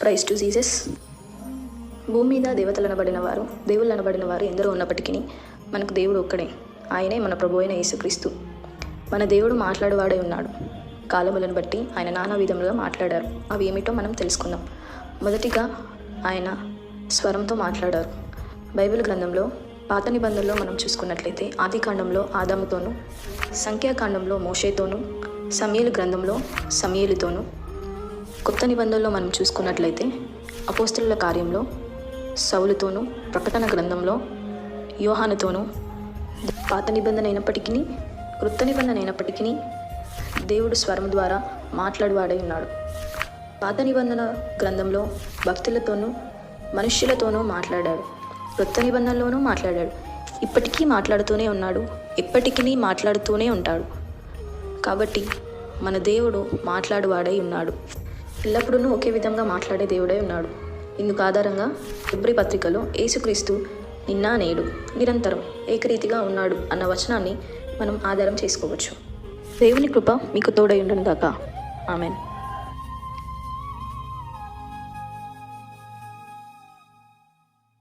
Praise to Jesus. భూమి మీద దేవతలు అనబడిన వారు, దేవుళ్ళు అనబడిన వారు ఎందరో ఉన్నప్పటికీ మనకు దేవుడు ఒక్కడే. ఆయనే మన ప్రభు అయిన యేసుక్రీస్తు. మన దేవుడు మాట్లాడేవాడై ఉన్నాడు. కాలములను బట్టి ఆయన నానా విధములుగా మాట్లాడారు. అవి ఏమిటో మనం తెలుసుకుందాం. మొదటిగా ఆయన స్వరంతో మాట్లాడారు. బైబిల్ గ్రంథంలో పాత నిబంధనలో మనం చూసుకున్నట్లయితే ఆది కాండంలో ఆదాముతోనూ, సంఖ్యాకాండంలో మోషేతోనూ, సమూయేలు గ్రంథంలో సమూయేలుతోనూ, కొత్త నిబంధనలో మనం చూసుకున్నట్లయితే అపోస్తలుల కార్యంలో సౌలుతోనూ, ప్రకటన గ్రంథంలో యోహానుతోనూ, పాత నిబంధన అయినప్పటికీ క్రొత్త నిబంధన అయినప్పటికీ దేవుడు స్వరం ద్వారా మాట్లాడువాడై ఉన్నాడు. పాత నిబంధన గ్రంథంలో భక్తులతోనూ మనుష్యులతోనూ మాట్లాడాడు. క్రొత్త నిబంధనలోనూ మాట్లాడాడు. ఇప్పటికీ మాట్లాడుతూనే ఉన్నాడు, ఎప్పటికీ మాట్లాడుతూనే ఉంటాడు. కాబట్టి మన దేవుడు మాట్లాడువాడై ఉన్నాడు. ఎల్లప్పుడూ ఒకే విధంగా మాట్లాడే దేవుడై ఉన్నాడు. ఇందుకు ఆధారంగా హెబ్రీ పత్రికలో యేసుక్రీస్తు నిన్న నేడు నిరంతరం ఏకరీతిగా ఉన్నాడు అన్న వచనాన్ని మనం ఆధారం చేసుకోవచ్చు. దేవుని కృప మీకు తోడై ఉండను గాక. ఆమెన్.